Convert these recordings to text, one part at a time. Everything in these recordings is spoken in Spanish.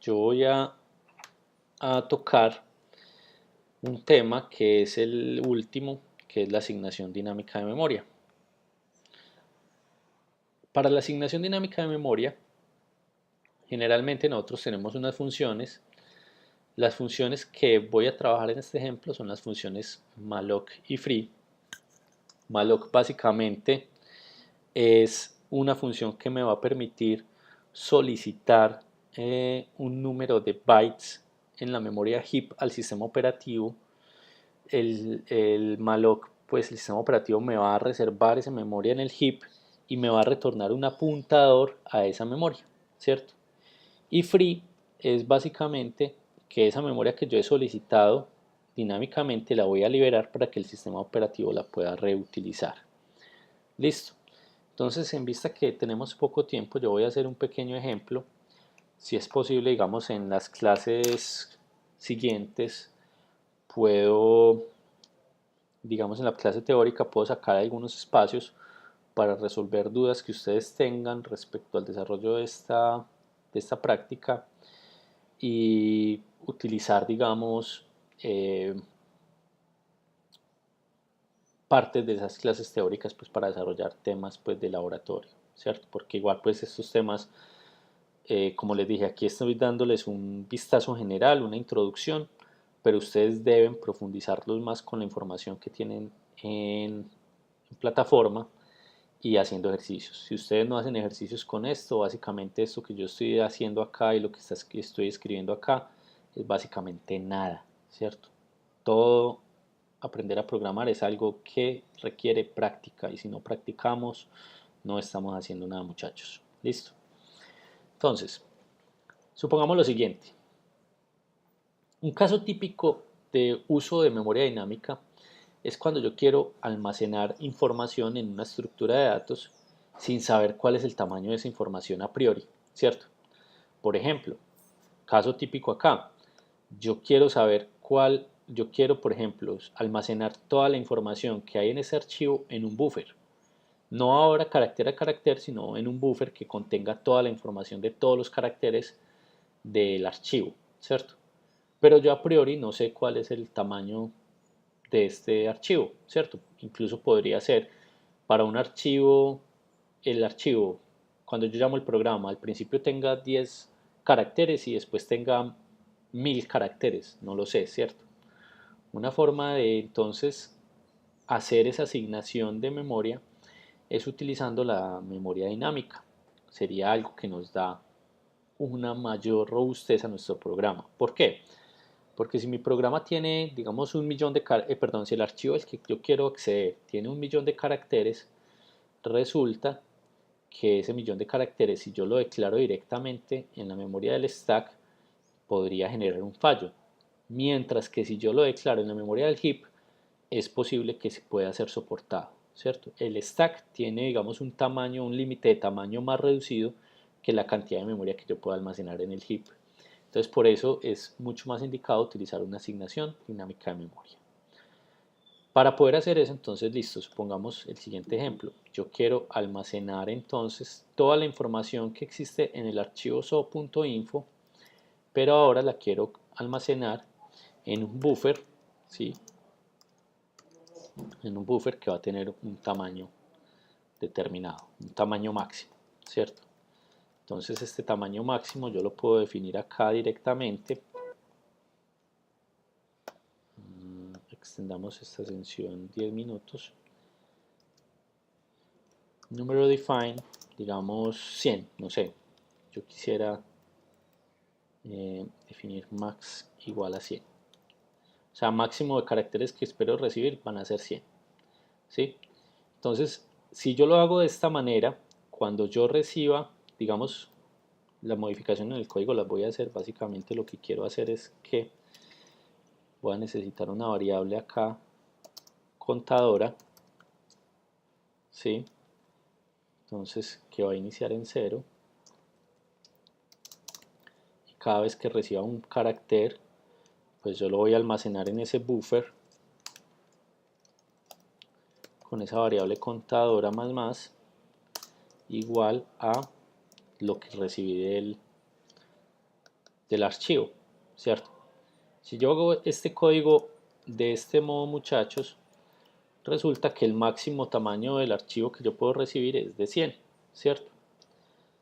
yo voy a tocar un tema que es el último, que es la asignación dinámica de memoria. Para la asignación dinámica de memoria, generalmente nosotros tenemos unas funciones. Las funciones que voy a trabajar en este ejemplo son las funciones malloc y free. Malloc básicamente es una función que me va a permitir solicitar un número de bytes en la memoria heap al sistema operativo. El malloc, pues el sistema operativo me va a reservar esa memoria en el heap y me va a retornar un apuntador a esa memoria, ¿cierto? Y free es básicamente que esa memoria que yo he solicitado dinámicamente la voy a liberar para que el sistema operativo la pueda reutilizar. Listo. Entonces, en vista que tenemos poco tiempo, yo voy a hacer un pequeño ejemplo. Si es posible, digamos, en las clases siguientes, puedo, digamos, en la clase teórica, puedo sacar algunos espacios para resolver dudas que ustedes tengan respecto al desarrollo de esta práctica y utilizar, digamos, partes de esas clases teóricas pues para desarrollar temas pues de laboratorio, ¿cierto? Porque igual pues estos temas, como les dije, aquí estoy dándoles un vistazo general, una introducción, pero ustedes deben profundizarlos más con la información que tienen en plataforma y haciendo ejercicios. Si ustedes no hacen ejercicios con esto, básicamente esto que yo estoy haciendo acá y lo que estoy escribiendo acá es básicamente nada, ¿cierto? Todo aprender a programar es algo que requiere práctica y si no practicamos no estamos haciendo nada, muchachos. Listo. Entonces, supongamos lo siguiente. Un caso típico de uso de memoria dinámica es cuando yo quiero almacenar información en una estructura de datos sin saber cuál es el tamaño de esa información a priori, ¿cierto? Por ejemplo, caso típico acá, yo quiero, por ejemplo, almacenar toda la información que hay en ese archivo en un buffer. No ahora carácter a carácter, sino en un buffer que contenga toda la información de todos los caracteres del archivo, ¿cierto? Pero yo a priori no sé cuál es el tamaño de este archivo, ¿cierto? Incluso podría ser para un archivo, el archivo, cuando yo llamo el programa, al principio tenga 10 caracteres y después tenga 1000 caracteres, no lo sé, ¿cierto? Una forma de entonces hacer esa asignación de memoria es utilizando la memoria dinámica. Sería algo que nos da una mayor robustez a nuestro programa. ¿Por qué? Porque si mi programa tiene, digamos, un millón de perdón, si el archivo al que yo quiero acceder tiene un millón de caracteres, resulta que ese millón de caracteres, si yo lo declaro directamente en la memoria del stack, podría generar un fallo. Mientras que si yo lo declaro en la memoria del heap, es posible que se pueda ser soportado, ¿cierto? El stack tiene, digamos, un tamaño, un límite de tamaño más reducido que la cantidad de memoria que yo puedo almacenar en el heap. Entonces, por eso es mucho más indicado utilizar una asignación dinámica de memoria. Para poder hacer eso, entonces, listo, supongamos el siguiente ejemplo. Yo quiero almacenar entonces toda la información que existe en el archivo so.info, pero ahora la quiero almacenar en un buffer, ¿sí? En un buffer que va a tener un tamaño determinado, un tamaño máximo, ¿cierto? Entonces este tamaño máximo yo lo puedo definir acá directamente. Extendamos esta sesión 10 minutos. Número define, digamos 100, no sé. Yo quisiera definir max igual a 100. O sea, máximo de caracteres que espero recibir van a ser 100. ¿Sí? Entonces, si yo lo hago de esta manera, cuando yo reciba, digamos, la modificación en el código las voy a hacer, básicamente lo que quiero hacer es que voy a necesitar una variable acá, contadora, ¿sí? Entonces, que va a iniciar en 0. Y cada vez que reciba un carácter, pues yo lo voy a almacenar en ese buffer con esa variable contadora más igual a lo que recibí del del archivo, ¿cierto? Si yo hago este código de este modo, muchachos, resulta que el máximo tamaño del archivo que yo puedo recibir es de 100, ¿cierto?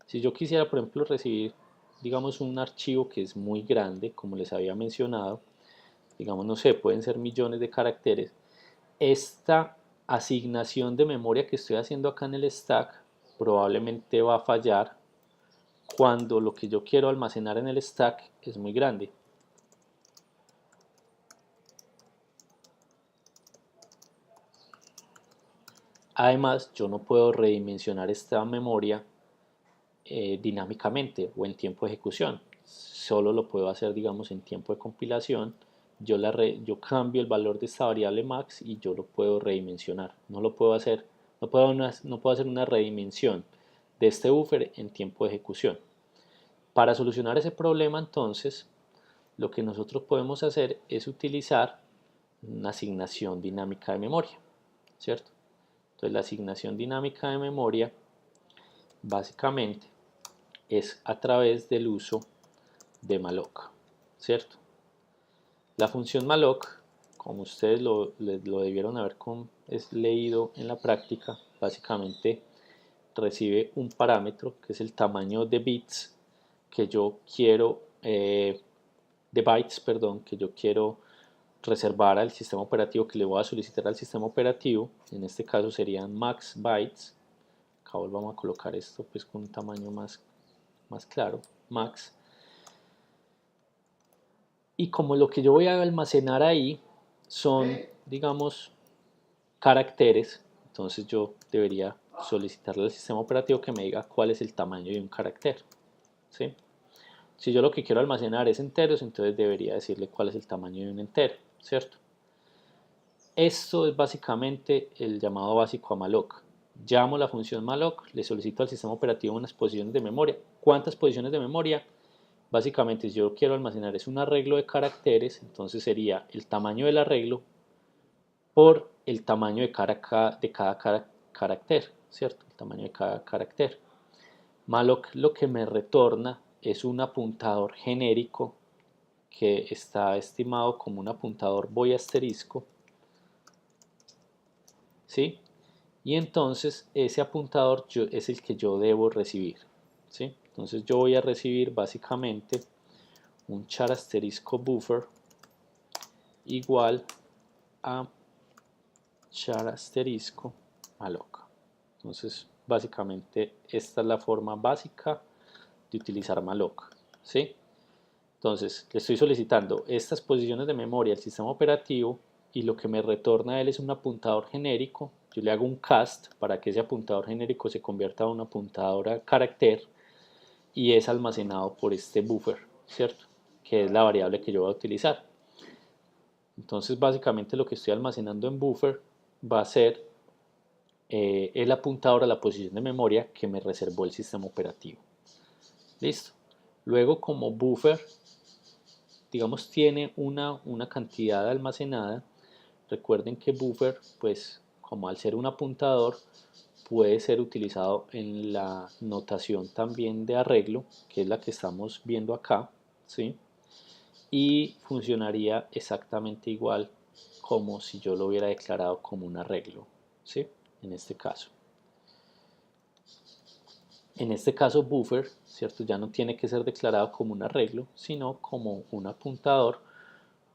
Si yo quisiera, por ejemplo, recibir, digamos, un archivo que es muy grande, como les había mencionado, digamos, no sé, pueden ser millones de caracteres, esta asignación de memoria que estoy haciendo acá en el stack probablemente va a fallar cuando lo que yo quiero almacenar en el stack es muy grande. Además, yo no puedo redimensionar esta memoria dinámicamente o en tiempo de ejecución. Solo lo puedo hacer, digamos, en tiempo de compilación. Yo cambio el valor de esta variable max y yo lo puedo redimensionar. No lo puedo hacer, no puedo hacer una redimensión de este buffer en tiempo de ejecución. Para solucionar ese problema, entonces, lo que nosotros podemos hacer es utilizar una asignación dinámica de memoria, ¿cierto? Entonces, la asignación dinámica de memoria básicamente es a través del uso de malloc, ¿cierto? La función malloc, como ustedes lo debieron haber leído en la práctica, básicamente recibe un parámetro que es el tamaño de bits que yo quiero, de bytes, perdón, que yo quiero reservar al sistema operativo, que le voy a solicitar al sistema operativo. En este caso serían max bytes. Acá vamos a colocar esto pues con un tamaño más claro, max. Y como lo que yo voy a almacenar ahí son, digamos, caracteres, entonces yo debería solicitarle al sistema operativo que me diga cuál es el tamaño de un carácter, ¿sí? Si yo lo que quiero almacenar es enteros, entonces debería decirle cuál es el tamaño de un entero, ¿cierto? Esto es básicamente el llamado básico a malloc. Llamo la función malloc, le solicito al sistema operativo unas posiciones de memoria. ¿Cuántas posiciones de memoria? Básicamente, si yo quiero almacenar es un arreglo de caracteres, entonces sería el tamaño del arreglo por el tamaño de cada carácter, ¿cierto? El tamaño de cada carácter. Malloc lo que me retorna es un apuntador genérico que está estimado como un apuntador voy asterisco, ¿sí? Y entonces ese apuntador es el que yo debo recibir, ¿sí? Entonces yo voy a recibir básicamente un char asterisco buffer igual a char asterisco malloc. Entonces básicamente esta es la forma básica de utilizar malloc, ¿sí? Entonces le estoy solicitando estas posiciones de memoria al sistema operativo y lo que me retorna a él es un apuntador genérico. Yo le hago un cast para que ese apuntador genérico se convierta a un apuntador a carácter y es almacenado por este buffer, ¿cierto? Que es la variable que yo voy a utilizar. Entonces básicamente lo que estoy almacenando en buffer va a ser el apuntador a la posición de memoria que me reservó el sistema operativo. Listo. Luego, como buffer, digamos, tiene una cantidad almacenada, recuerden que buffer, pues como al ser un apuntador, puede ser utilizado en la notación también de arreglo, que es la que estamos viendo acá, ¿sí? Y funcionaría exactamente igual como si yo lo hubiera declarado como un arreglo, ¿sí? En este caso. En este caso buffer, ¿cierto? Ya no tiene que ser declarado como un arreglo, sino como un apuntador,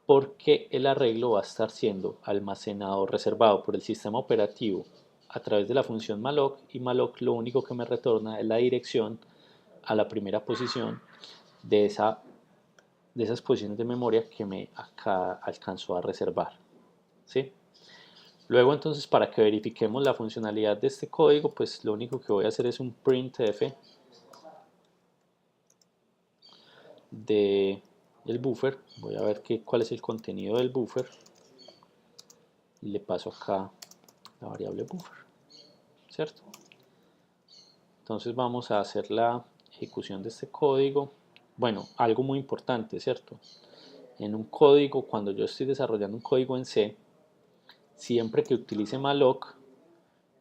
porque el arreglo va a estar siendo almacenado, reservado por el sistema operativo a través de la función malloc, y malloc lo único que me retorna es la dirección a la primera posición de esas posiciones de memoria que me acá alcanzó a reservar, ¿sí? Luego entonces, para que verifiquemos la funcionalidad de este código, pues lo único que voy a hacer es un printf de el buffer. Voy a ver cuál es el contenido del buffer y le paso acá la variable buffer, ¿cierto? Entonces vamos a hacer la ejecución de este código. Bueno, algo muy importante, ¿cierto? En un código, cuando yo estoy desarrollando un código en C, siempre que utilice malloc,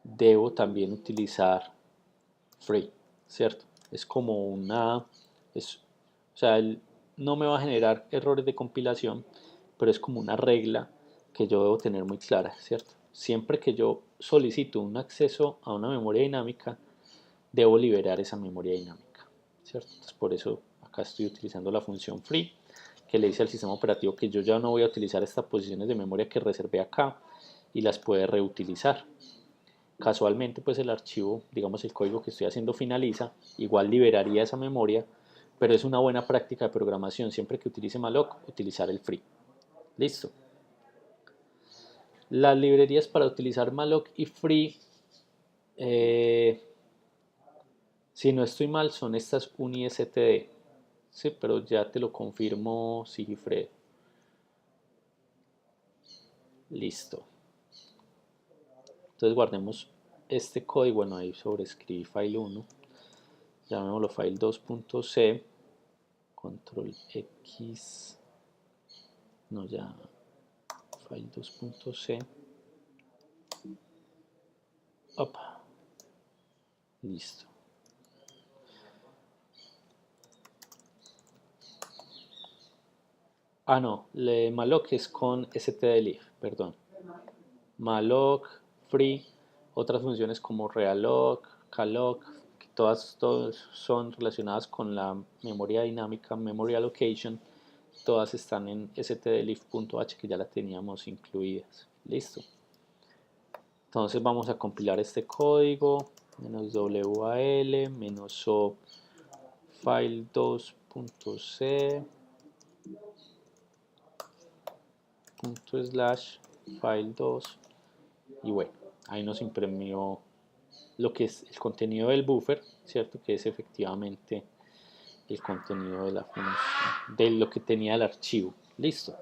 debo también utilizar free, ¿cierto? Es como una... o sea, no me va a generar errores de compilación, pero es como una regla que yo debo tener muy clara, ¿cierto? Siempre que yo solicito un acceso a una memoria dinámica, debo liberar esa memoria dinámica, ¿cierto? Entonces por eso acá estoy utilizando la función free, que le dice al sistema operativo que yo ya no voy a utilizar estas posiciones de memoria que reservé acá y las puede reutilizar. Casualmente pues el archivo, digamos el código que estoy haciendo finaliza, igual liberaría esa memoria, pero es una buena práctica de programación siempre que utilice malloc utilizar el free. Listo. Las librerías para utilizar malloc y free, si no estoy mal, son estas unistd. Sí, pero ya te lo confirmo, Sigifredo. Listo. Entonces guardemos este código. Bueno, ahí sobrescribí file 1. Llamémoslo file 2.c. Control X. No, ya. File 2.c. Opa. Listo. Ah, no. Malloc es con stdlib, perdón. Malloc, free, otras funciones como realloc, calloc, que todas son relacionadas con la memoria dinámica, memory allocation, todas están en stdlib.h que ya la teníamos incluidas. Listo. Entonces vamos a compilar este código, -wal, -o file 2.c, file 2, y bueno, ahí nos imprimió lo que es el contenido del buffer, ¿cierto? Que es efectivamente el contenido de la función, de lo que tenía el archivo. Listo.